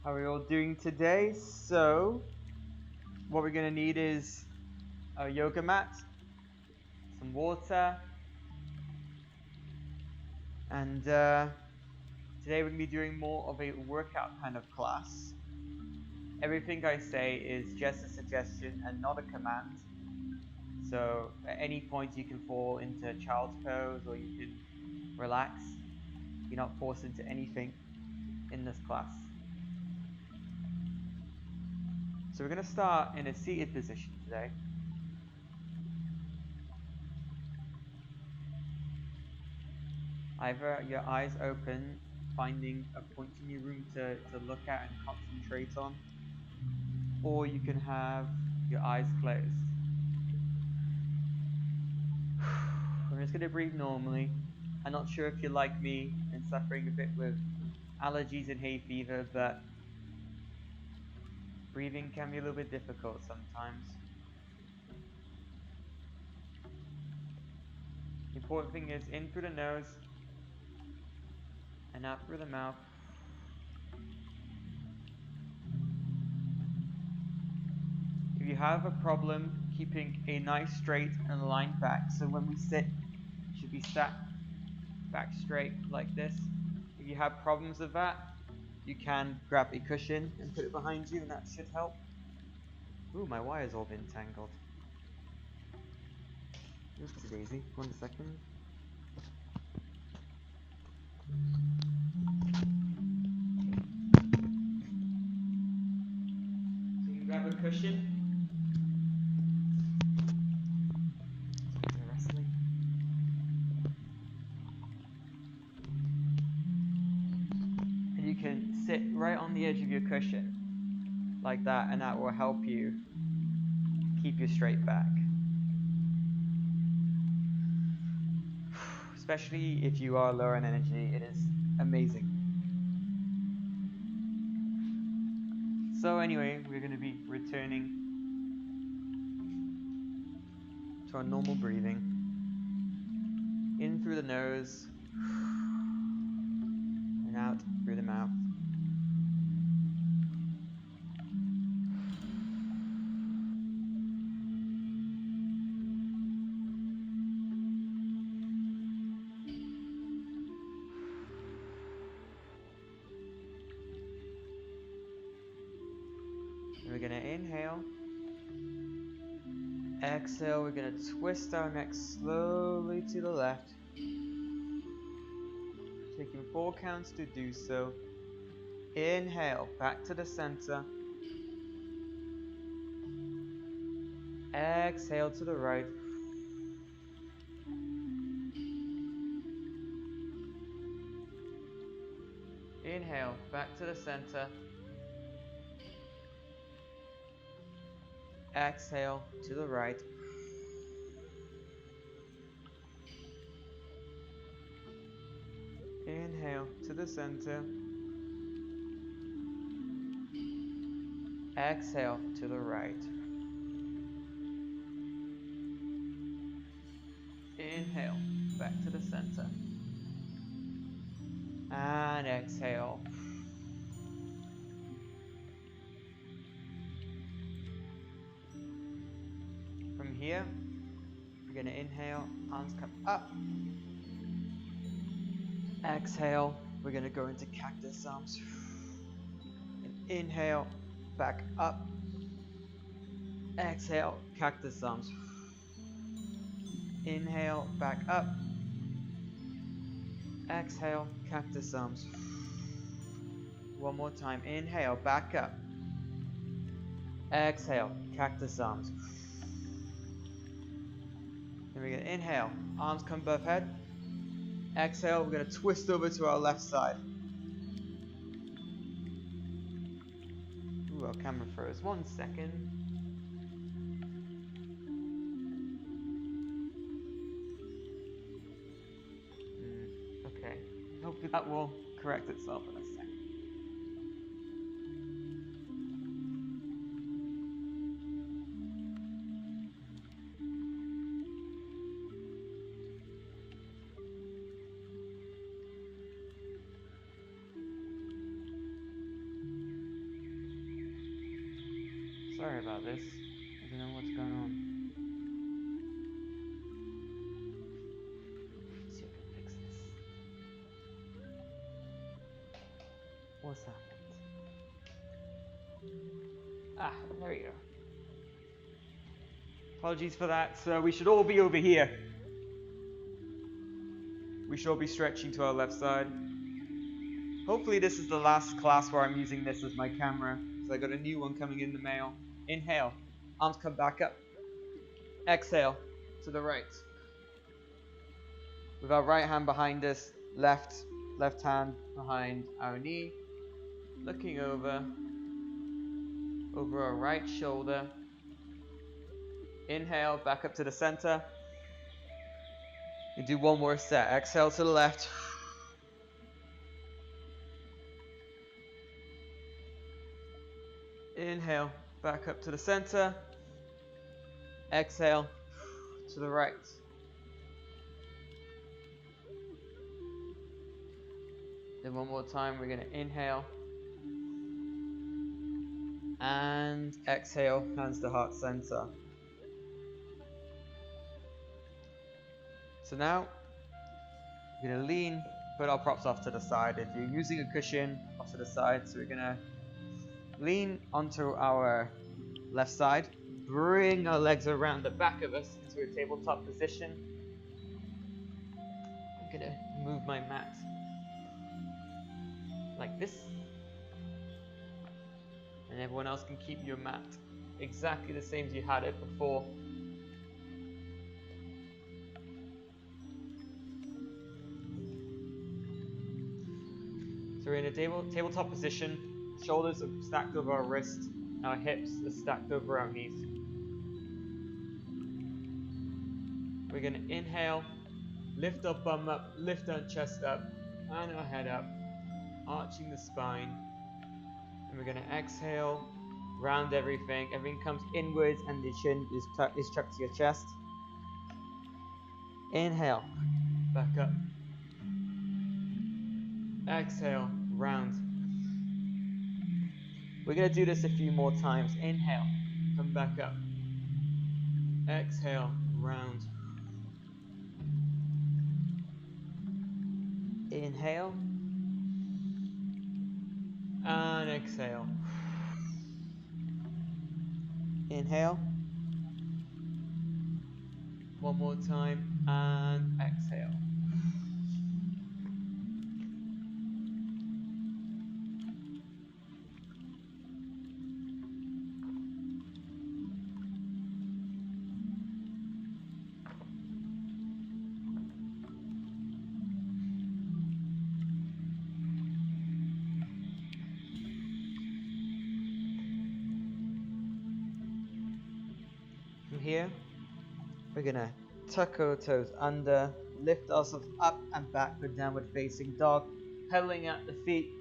How are we all doing today? So, what we're going to need is a yoga mat, some water, and today we're going to be doing more of a workout kind of class. Everything I say is just a suggestion and not a command. So, at any point you can fall into child's pose or you can relax. You're not forced into anything in this class. So we're going to start in a seated position today. Either your eyes open, finding a point in your room to look at and concentrate on, or you can have your eyes closed. I'm just going to breathe normally. I'm not sure if you're like me and suffering a bit with allergies and hay fever, but breathing can be a little bit difficult sometimes. The important thing is in through the nose and out through the mouth. If you have a problem keeping a nice straight and aligned back, so when we sit, it should be sat back straight like this. If you have problems with that, you can grab a cushion and put it behind you, and that should help. Ooh, my wire's all been tangled. Oopsie daisy, 1 second. So you can grab a cushion. And you can sit right on the edge of your cushion, like that, and that will help you keep your straight back. Especially if you are lower in energy, it is amazing. So anyway, we're going to be returning to our normal breathing. In through the nose and out through the mouth. We're going to inhale. Exhale, we're going to twist our neck slowly to the left. Taking 4 counts to do so. Inhale, back to the center. Exhale to the right. Inhale, back to the center. Exhale to the right. Inhale to the center. Exhale to the right. Inhale, back to the center. And exhale. From here, we're going to inhale, arms come up. Exhale, we're going to go into cactus arms. And inhale, back up. Exhale, cactus arms. Inhale, back up. Exhale, cactus arms. One more time. Inhale, back up. Exhale, cactus arms. Then we're going to inhale, arms come above head. Exhale, we're going to twist over to our left side. Ooh, our camera froze. 1 second. Okay. Hopefully that will correct itself in a second. Sorry about this. I don't know what's going on. Let's see if I can fix this. What's happened? Ah, there we go. Apologies for that. So we should all be over here. We should all be stretching to our left side. Hopefully this is the last class where I'm using this as my camera. So I got a new one coming in the mail. Inhale. Arms come back up. Exhale to the right. With our right hand behind us, left hand behind our knee. Looking over our right shoulder. Inhale, back up to the center. You do one more set. Exhale to the left. Inhale, back up to the center. Exhale to the right. Then one more time, we're going to inhale. And exhale, hands to heart center. So now, we're going to lean, put our props off to the side. If you're using a cushion, off to the side. So we're going to lean onto our left side. Bring our legs around the back of us into a tabletop position. I'm going to move my mat like this. And everyone else can keep your mat exactly the same as you had it before. So we're in a tabletop position. Shoulders are stacked over our wrists. Our hips are stacked over our knees. We're going to inhale, lift our bum up, lift our chest up, and our head up, arching the spine. And we're going to exhale, round everything. Everything comes inwards and the chin is tucked to your chest. Inhale, back up. Exhale, round. We're going to do this a few more times. Inhale, come back up. Exhale, round. Inhale. And exhale. Inhale. One more time. And exhale. From here, we're going to tuck our toes under, lift ourselves up and back for downward facing dog, pedaling at the feet,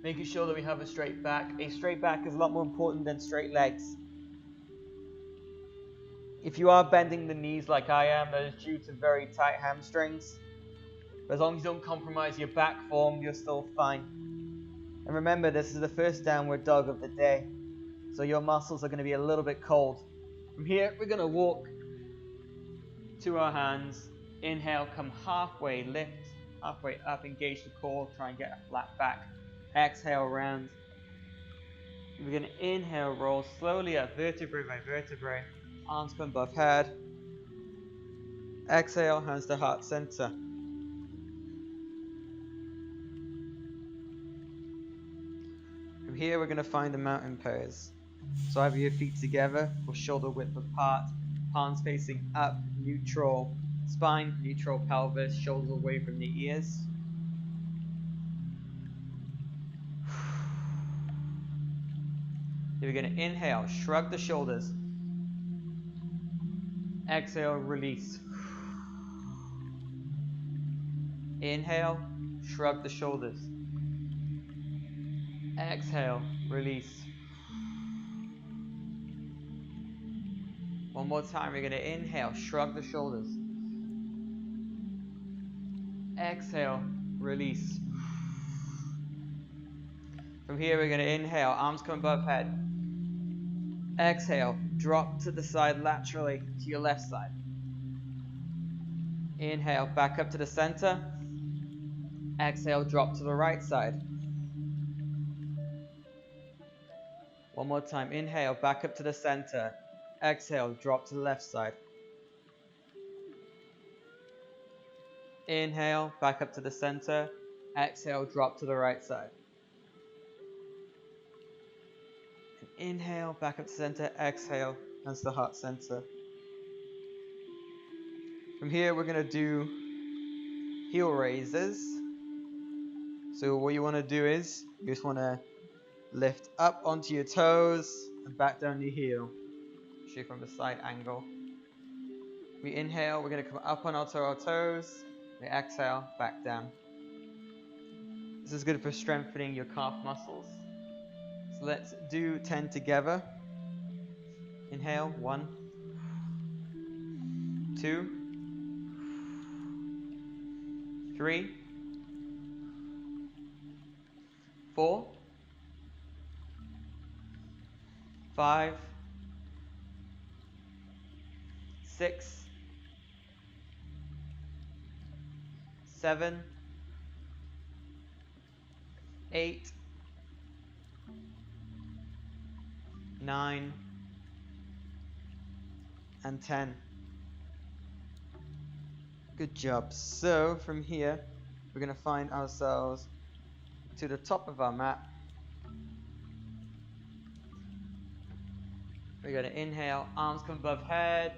making sure that we have a straight back. A straight back is a lot more important than straight legs. If you are bending the knees like I am, that is due to very tight hamstrings. But as long as you don't compromise your back form, you're still fine. And remember, this is the first downward dog of the day, so your muscles are going to be a little bit cold. From here, we're going to walk to our hands. Inhale, come halfway, lift, halfway up, engage the core, try and get a flat back. Exhale, round. We're going to inhale, roll slowly up, vertebrae by vertebrae. Arms come above head. Exhale, hands to heart center. From here, we're going to find the mountain pose. So either your feet together or shoulder width apart, palms facing up, neutral spine, neutral pelvis, shoulders away from the ears. Then we're going to inhale, shrug the shoulders. Exhale, release. Inhale, shrug the shoulders. Exhale, release. One more time, we're going to inhale, shrug the shoulders. Exhale, release. From here, we're going to inhale, arms come above head. Exhale, drop to the side laterally to your left side. Inhale, back up to the center. Exhale, drop to the right side. One more time. Inhale, back up to the center. Exhale, drop to the left side. Inhale, back up to the center. Exhale, drop to the right side. And inhale, back up to center. Exhale, hands to the heart center. From here, we're going to do heel raises. So what you want to do is, you just want to lift up onto your toes and back down your heel. Shoot from the side angle. We inhale, we're going to come up on our toes. We exhale, back down. This is good for strengthening your calf muscles. So let's do 10 together. Inhale, 1, 2, 3, 4, 5, 6, 7, 8, 9, and 10. Good job. So from here, we're going to find ourselves to the top of our mat. We're going to inhale, arms come above head.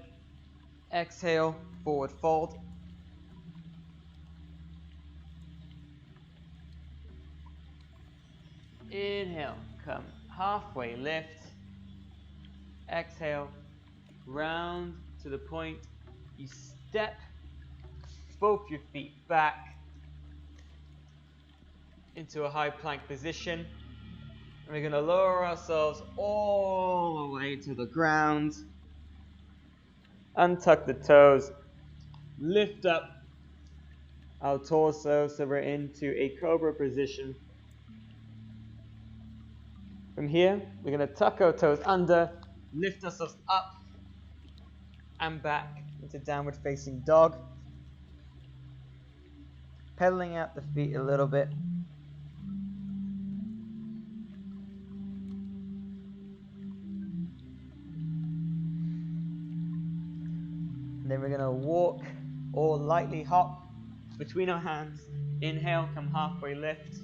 Exhale, forward fold. Inhale, come halfway lift. Exhale, round to the point. You step both your feet back into a high plank position. And we're going to lower ourselves all the way to the ground. Untuck the toes. Lift up our torso so we're into a cobra position. From here, we're going to tuck our toes under, lift ourselves up and back into downward facing dog. Pedaling out the feet a little bit. And then we're going to walk or lightly hop between our hands. Inhale, come halfway lift.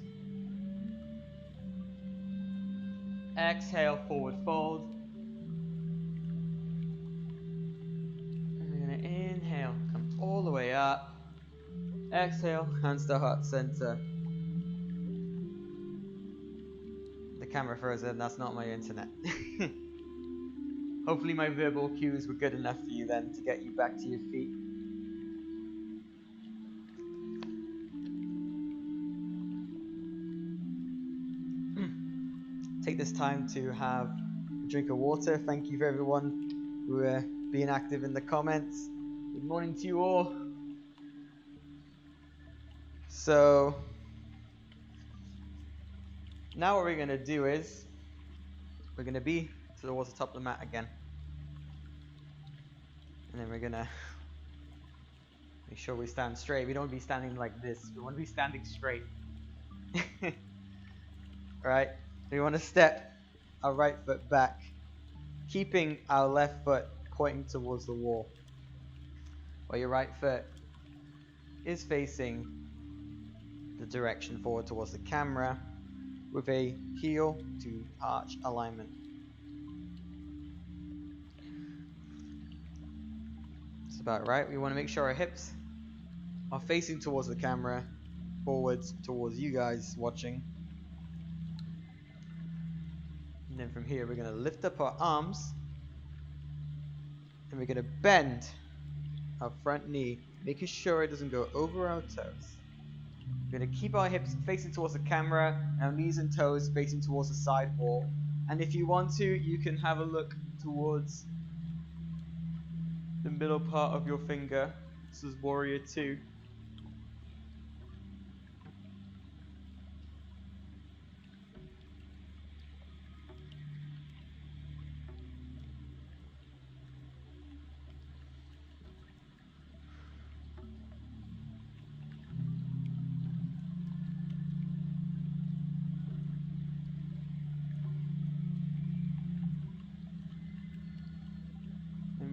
Exhale, forward fold. And we're going to inhale, come all the way up. Exhale, hands to heart center. The camera frozen, that's not my internet. Hopefully my verbal cues were good enough for you then to get you back to your feet. Take this time to have a drink of water. Thank you for everyone who are being active in the comments. Good morning to you all. So now what we're going to do is we're going to be towards the top of the mat again. And then we're going to make sure we stand straight. We don't want to be standing like this. We want to be standing straight. Alright, we want to step our right foot back, keeping our left foot pointing towards the wall, while your right foot is facing the direction forward towards the camera with a heel to arch alignment. That's about right. We want to make sure our hips are facing towards the camera, forwards towards you guys watching. And then from here we're going to lift up our arms and we're going to bend our front knee, making sure it doesn't go over our toes. We're going to keep our hips facing towards the camera, our knees and toes facing towards the side wall. And if you want to, you can have a look towards the middle part of your finger. This is Warrior 2.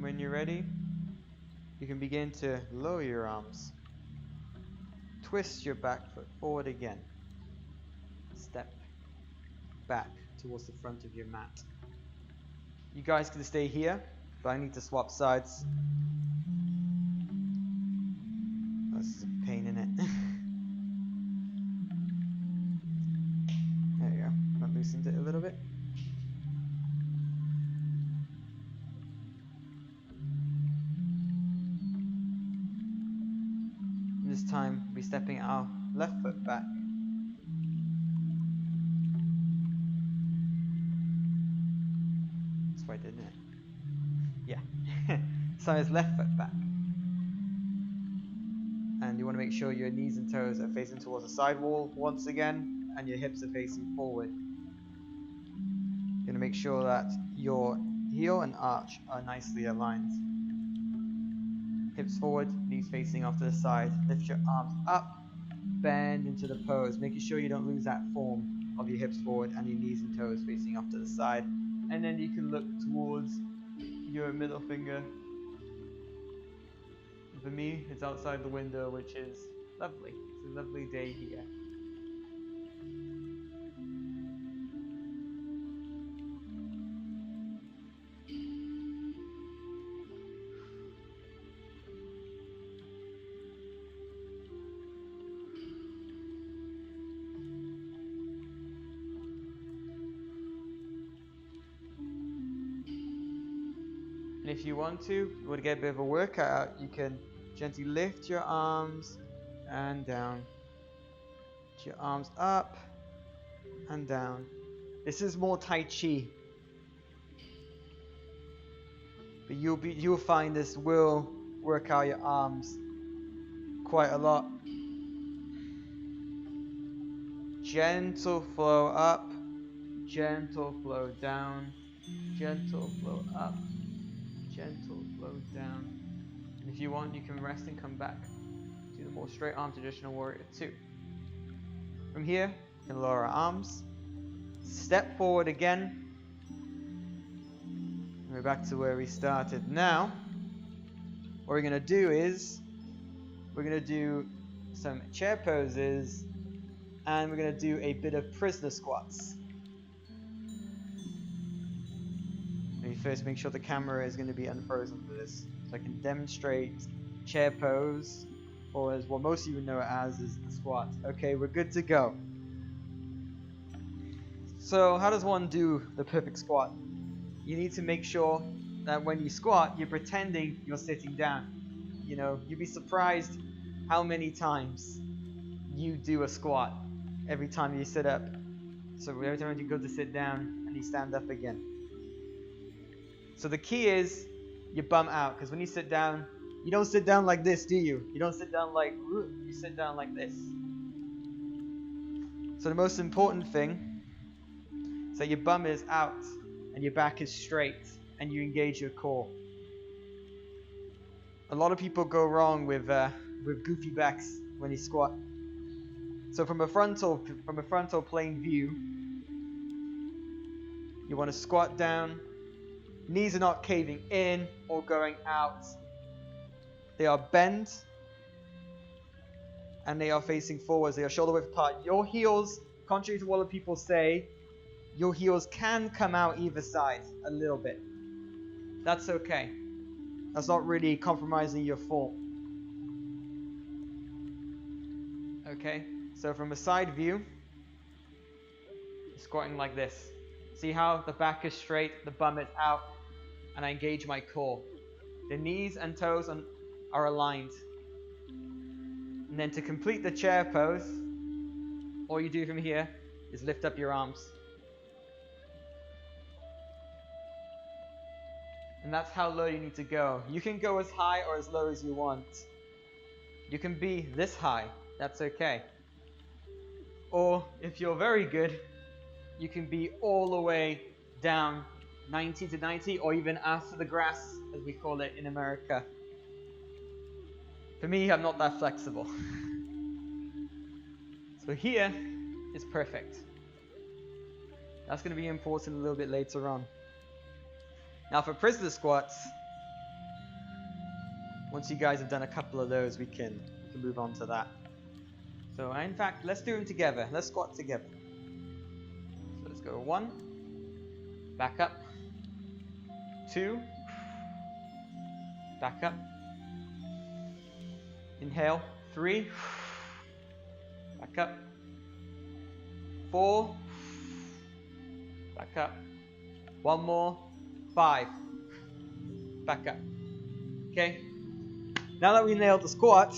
And when you're ready, you can begin to lower your arms. Twist your back foot forward again. Step back towards the front of your mat. You guys can stay here, but I need to swap sides. This is a pain in it. There you go. That loosened it a little bit. This time we'll be stepping our left foot back. That's right, didn't it? Yeah. So it's left foot back. And you want to make sure your knees and toes are facing towards the side wall once again, and your hips are facing forward. You're going to make sure that your heel and arch are nicely aligned. Hips forward, knees facing off to the side. Lift your arms up, bend into the pose, making sure you don't lose that form of your hips forward and your knees and toes facing off to the side. And then you can look towards your middle finger. For me, it's outside the window, which is lovely. It's a lovely day here. And if you want to get a bit of a workout, you can gently lift your arms and down. Lift your arms up and down. This is more Tai Chi. But you'll find this will work out your arms quite a lot. Gentle flow up, gentle flow down, gentle flow up, gentle flow down. And if you want, you can rest and come back to the more straight arm traditional warrior 2. From here, you can lower our arms, step forward again, and we're back to where we started. Now, what we're going to do is, we're going to do some chair poses, and we're going to do a bit of prisoner squats. Let me first make sure the camera is going to be unfrozen for this, so I can demonstrate chair pose, or as what most of you know it as is the squat. Okay, we're good to go. So how does one do the perfect squat? You need to make sure that when you squat, you're pretending you're sitting down. You know, you'd be surprised how many times you do a squat every time you sit up. So every time you go to sit down and you stand up again. So the key is you bum out, because when you sit down, you don't sit down like this, do you? You don't sit down like, you sit down like this. So the most important thing is that your bum is out and your back is straight and you engage your core. A lot of people go wrong with goofy backs when you squat. So from a frontal plane view, you want to squat down. Knees are not caving in or going out. They are bent and they are facing forwards. They are shoulder width apart. Your heels, contrary to what people say, your heels can come out either side a little bit. That's okay. That's not really compromising your form. Okay, so from a side view, squatting like this. See how the back is straight, the bum is out, and I engage my core. The knees and toes are aligned. And then to complete the chair pose, all you do from here is lift up your arms. And that's how low you need to go. You can go as high or as low as you want. You can be this high, that's okay. Or if you're very good, you can be all the way down 90 to 90, or even ass to the grass, as we call it in America. For me, I'm not that flexible. So here is perfect. That's going to be important a little bit later on. Now for prisoner squats, Once you guys have done a couple of those, we can move on to that. So in fact, let's do them together. Let's squat together. So let's go 1, back up, 2, back up, inhale, 3, back up, 4, back up, 1 more, 5, back up. Okay, now that we nailed the squat,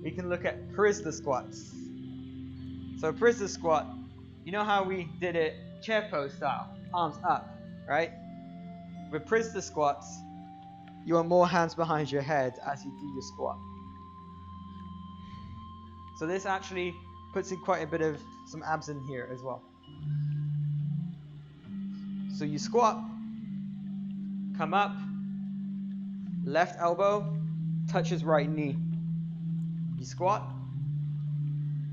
we can look at prisoner squats. So prisoner squat, you know how we did it chair pose style, arms up, right? With prisoner squats, you want more hands behind your head as you do your squat. So this actually puts in quite a bit of some abs in here as well. So you squat, come up, left elbow touches right knee. You squat,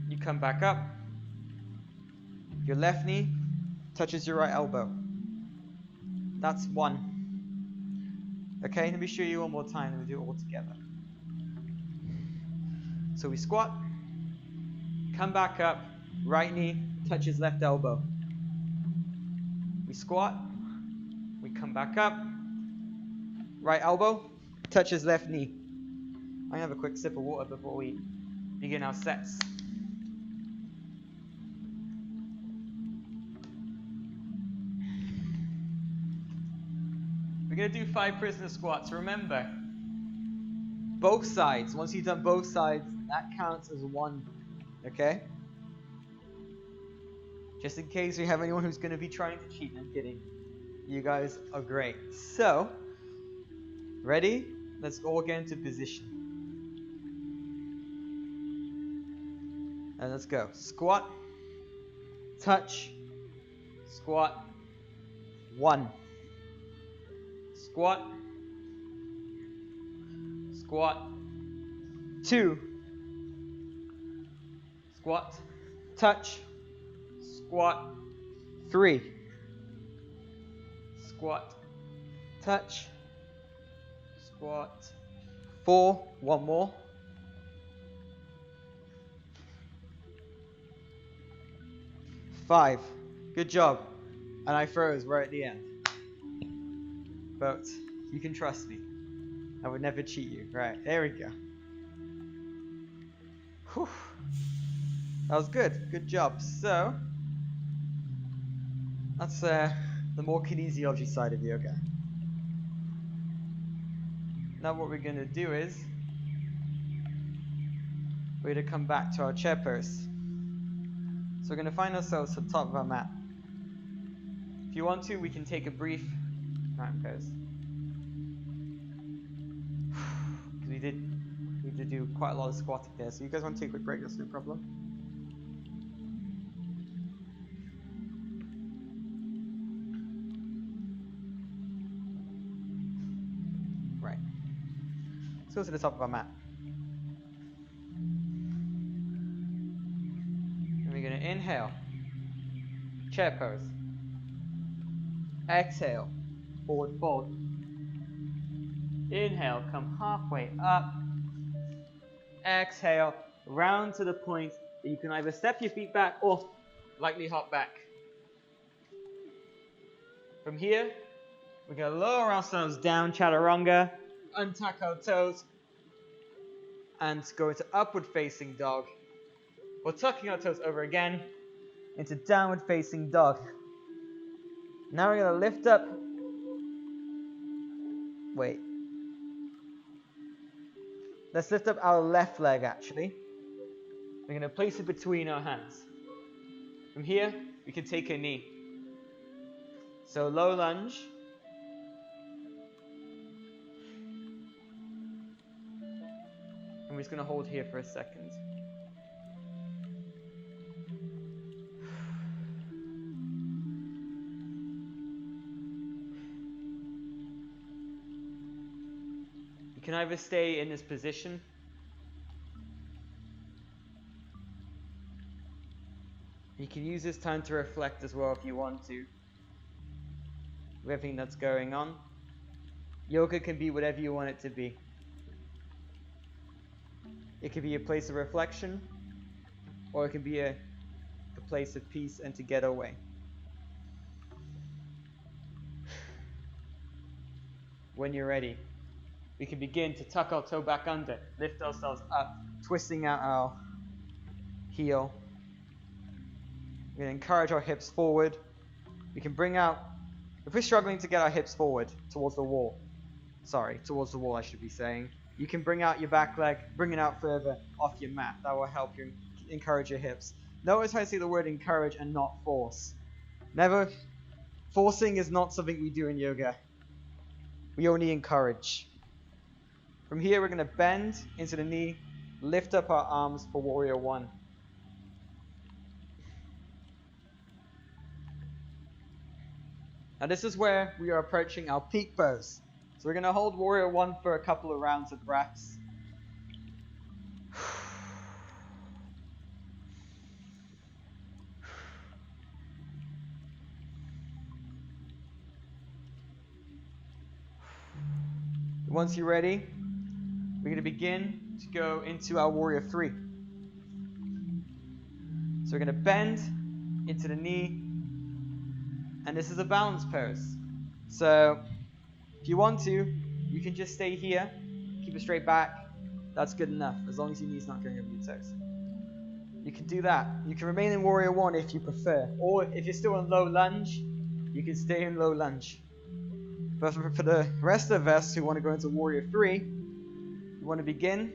you come back up, your left knee touches your right elbow. That's 1. Okay, let me show you one more time and we do it all together. So we squat, come back up, right knee touches left elbow. We squat, we come back up, right elbow touches left knee. I'm gonna have a quick sip of water before we begin our sets. We're gonna do 5 prisoner squats. Remember, both sides. Once you've done both sides, that counts as 1. Okay? Just in case we have anyone who's gonna be trying to cheat. I'm kidding. You guys are great. So, ready? Let's all get into position. And let's go. Squat, touch, squat, 1. Squat, squat, 2. Squat, touch, squat, 3. Squat, touch, squat, 4. 1 more. 5. Good job. And I froze right at the end. But you can trust me. I would never cheat you. Right, there we go. Whew. That was good. Good job. So, that's the more kinesiology side of yoga. Now what we're going to do is, we're going to come back to our chair pose. So we're going to find ourselves at the top of our mat. If you want to, we can take a brief time pose. We did do quite a lot of squatting there, so you guys want to take a quick break, that's no problem. Right. Let's go to the top of our mat. And we're going to inhale, chair pose. Exhale, forward fold. Inhale, come halfway up. Exhale, round to the point that you can either step your feet back or lightly hop back. From here, we're going to lower ourselves down, chaturanga, untuck our toes, and go into upward facing dog. We're tucking our toes over again into downward facing dog. Now we're going to lift up. Wait. Let's lift up our left leg actually. We're going to place it between our hands. From here, we can take a knee. So low lunge. And we're just going to hold here for a second. You can either stay in this position you can use this time to reflect as well if you want to. with everything that's going on. Yoga can be whatever you want it to be. It can be a place of reflection, or it can be a place of peace and to get away. When you're ready, we can begin to tuck our toe back under, lift ourselves up, twisting out our heel. We're going to encourage our hips forward. We can bring out, if we're struggling to get our hips forward towards the wall, towards the wall I should be saying, you can bring out your back leg, bring it out further off your mat. That will help you encourage your hips. Notice how I say the word encourage and not force. Forcing is not something we do in yoga. We only encourage. From here, we're going to bend into the knee, lift up our arms for warrior one. Now this is where we are approaching our peak pose. So we're going to hold warrior one for a couple of rounds of breaths. Once you're ready, we're going to begin to go into our warrior three. So we're going to bend into the knee, and this is a balance pose. So if you want to, you can just stay here, keep a straight back. That's good enough, as long as your knee's not going over your toes. You can do that. You can remain in warrior one if you prefer, or if you're still in low lunge, you can stay in low lunge. But for the rest of us who want to go into warrior three, we want to begin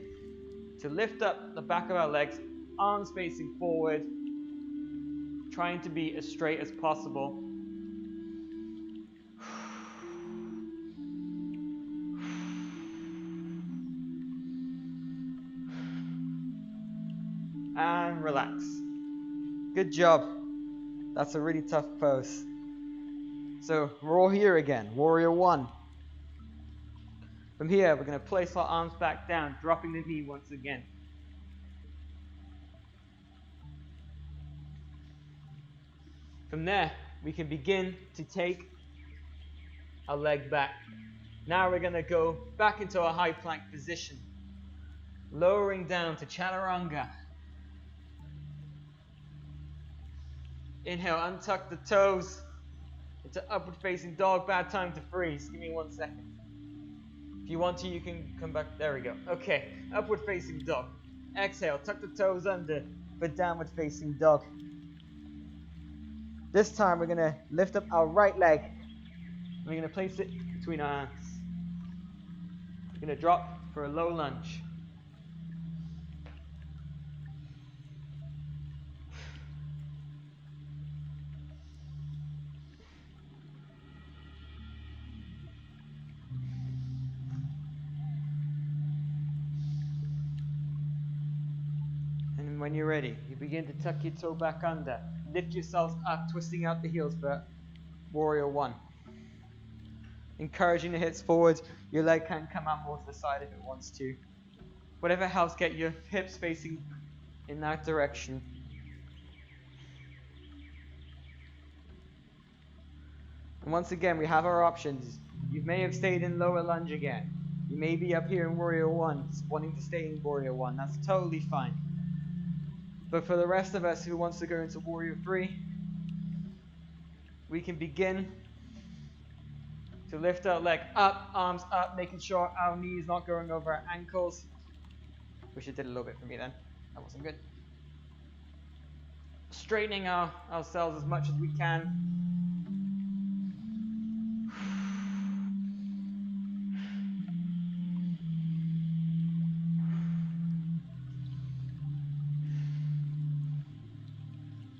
to lift up the back of our legs, arms facing forward, trying to be as straight as possible. And relax. Good job. That's a really tough pose. So we're all here again, warrior one. From here, we're going to place our arms back down, dropping the knee once again. From there, we can begin to take our leg back. Now we're going to go back into our high plank position, lowering down to chaturanga. Inhale, untuck the toes into upward facing dog. Bad time to freeze. Give me 1 second. If you want to, you can come back. There we go. Okay, upward facing dog. Exhale, tuck the toes under for downward facing dog. This time we're going to lift up our right leg. We're going to place it between our hands. We're going to drop for a low lunge. And when you're ready, you begin to tuck your toe back under. Lift yourselves up, twisting out the heels for warrior one. Encouraging the hips forward. Your leg can come out more to the side if it wants to. Whatever helps get your hips facing in that direction. And once again, we have our options. You may have stayed in lower lunge again. You may be up here in warrior one, wanting to stay in warrior one. That's totally fine. But for the rest of us who wants to go into warrior three, we can begin to lift our leg up, arms up, making sure our knee is not going over our ankles. Wish it did a little bit for me then. That wasn't good. Straightening ourselves as much as we can.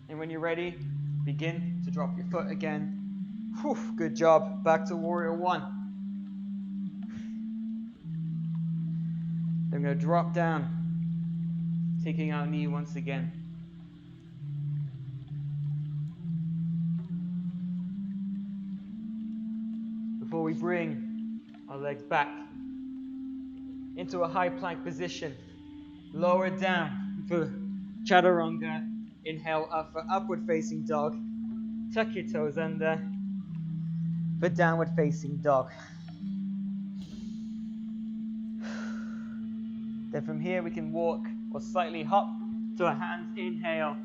And when you're ready, begin to drop your foot again. Whew, good job. Back to warrior one. Then we're going to drop down, taking our knee once again. Before we bring our legs back into a high plank position, lower down for chaturanga. Inhale up for upward facing dog. Tuck your toes under. for downward facing dog. Then from here we can walk or slightly hop to our hands. Inhale,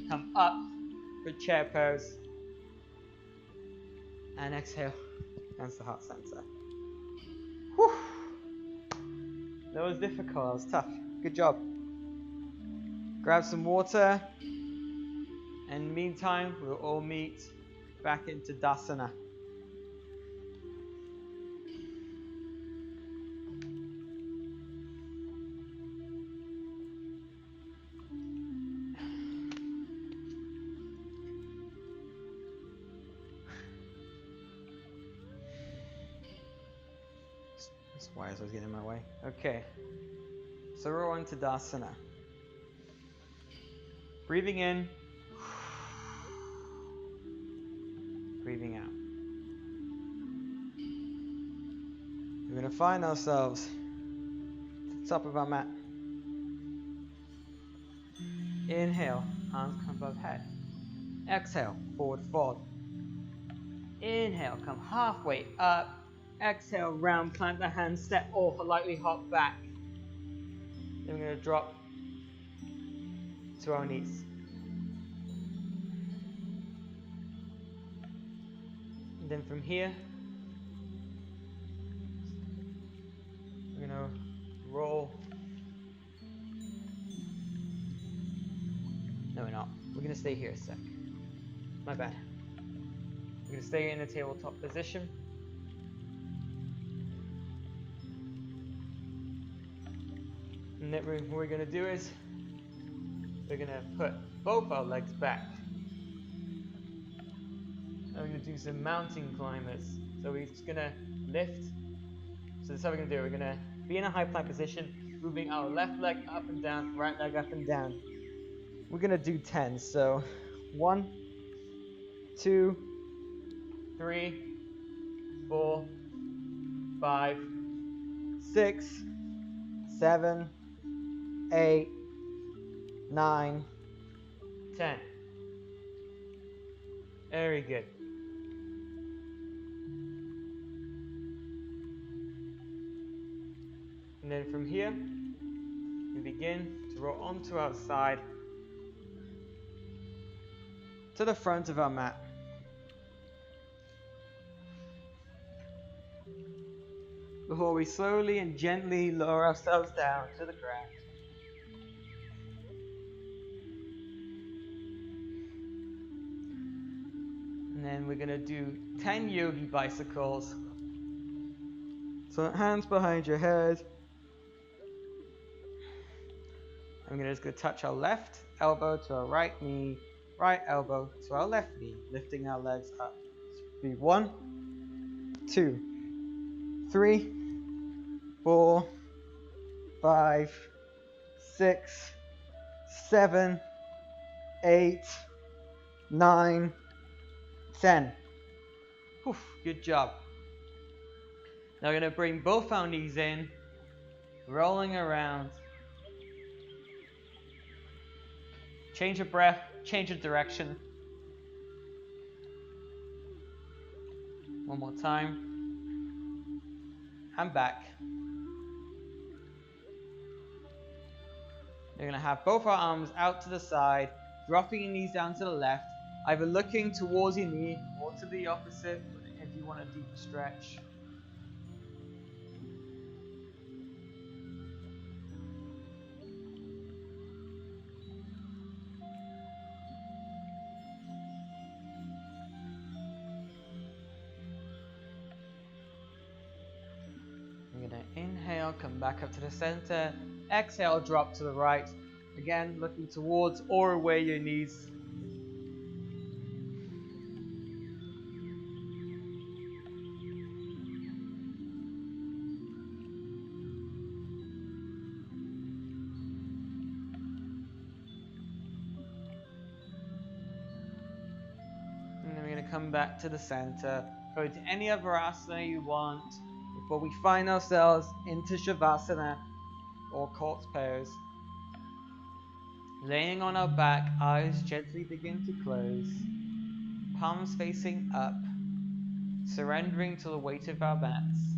come up for chair pose. And exhale, hands to heart center. Whew. That was difficult, that was tough. Good job. Grab some water. And in the meantime, we'll all meet back into Dasana. This wires always getting in my way. Okay. So we're on to Dasana. Breathing in. Breathing out. We're going to find ourselves at the top of our mat. Inhale, arms come above head. Exhale, forward fold. Inhale, come halfway up. Exhale, round, plant the hands, step off, lightly hop back. Then we're going to drop to our knees. And then from here, we're going to roll. No, we're not. We're going to stay here a sec. My bad. We're going to stay in the tabletop position. And then what we're going to do is we're going to put both our legs back. And we're going to do some mountain climbers. So we're just going to lift. So this is how we're going to do it. We're going to be in a high plank position, moving our left leg up and down, right leg up and down. We're going to do 10. So 1, 2, 3, 4, 5, 6, 7, 8, 9, 10. Very good. And then from here, we begin to roll onto our side to the front of our mat. Before we slowly and gently lower ourselves down to the ground. And then we're going to do 10 yogi bicycles. So hands behind your head. I'm just going to touch our left elbow to our right knee, right elbow to our left knee, lifting our legs up. Be 1, 2, 3, 4, 5, 6, 7, 8, 9, 10. Whew, good job. Now we're going to bring both our knees in, rolling around. Change of breath, change of direction. One more time. And back. You're going to have both our arms out to the side, dropping your knees down to the left, either looking towards your knee or to the opposite if you want a deeper stretch. You're going to inhale, come back up to the center. Exhale, drop to the right. Again, looking towards or away your knees. And then we're going to come back to the center. Go to any other asana you want before we find ourselves into Shavasana or corpse pose. Laying on our back, eyes gently begin to close, palms facing up, surrendering to the weight of our mats.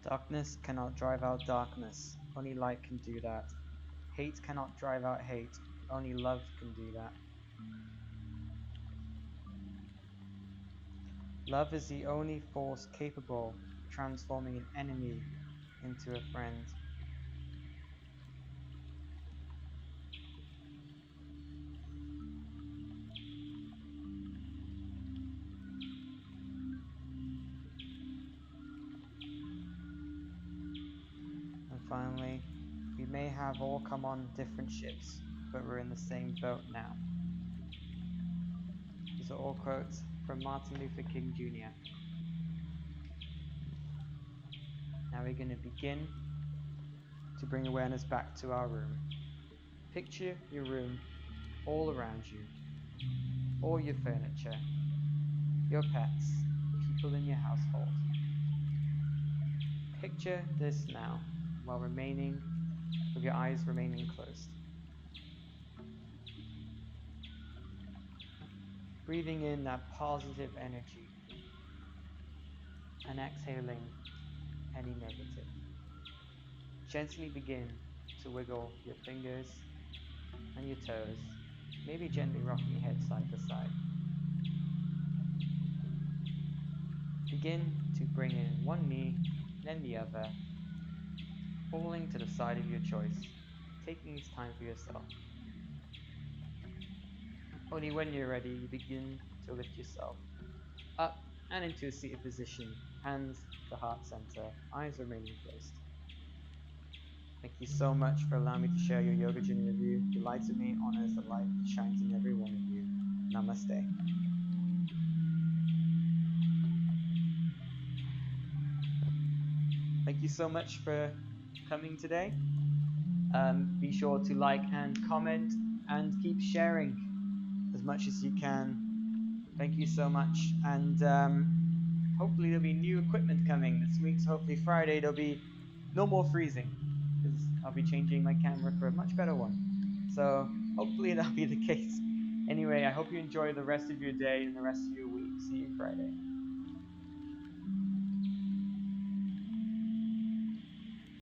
Darkness cannot drive out darkness, only light can do that. Hate cannot drive out hate, only love can do that. Love is the only force capable of transforming an enemy into a friend. And finally, we may have all come on different ships, but we're in the same boat now. These are all quotes from Martin Luther King Jr. Now we're going to begin to bring awareness back to our room. Picture your room all around you, all your furniture, your pets, people in your household. Picture this now, while remaining with your eyes remaining closed. Breathing in that positive energy and exhaling any negative. Gently begin to wiggle your fingers and your toes, maybe gently rocking your head side to side. Begin to bring in one knee, then the other, falling to the side of your choice, taking this time for yourself. Only when you're ready, you begin to lift yourself up and into a seated position, hands to heart center, eyes remaining closed. Thank you so much for allowing me to share your yoga journey with you. The light of me honors the light that shines in every one of you. Namaste. Thank you so much for coming today. Be sure to like and comment and keep sharing as much as you can. Thank you so much, and hopefully there'll be new equipment coming this week. So hopefully Friday there'll be no more freezing, because I'll be changing my camera for a much better one. So hopefully that'll be the case. Anyway, I hope you enjoy the rest of your day and the rest of your week. See you Friday.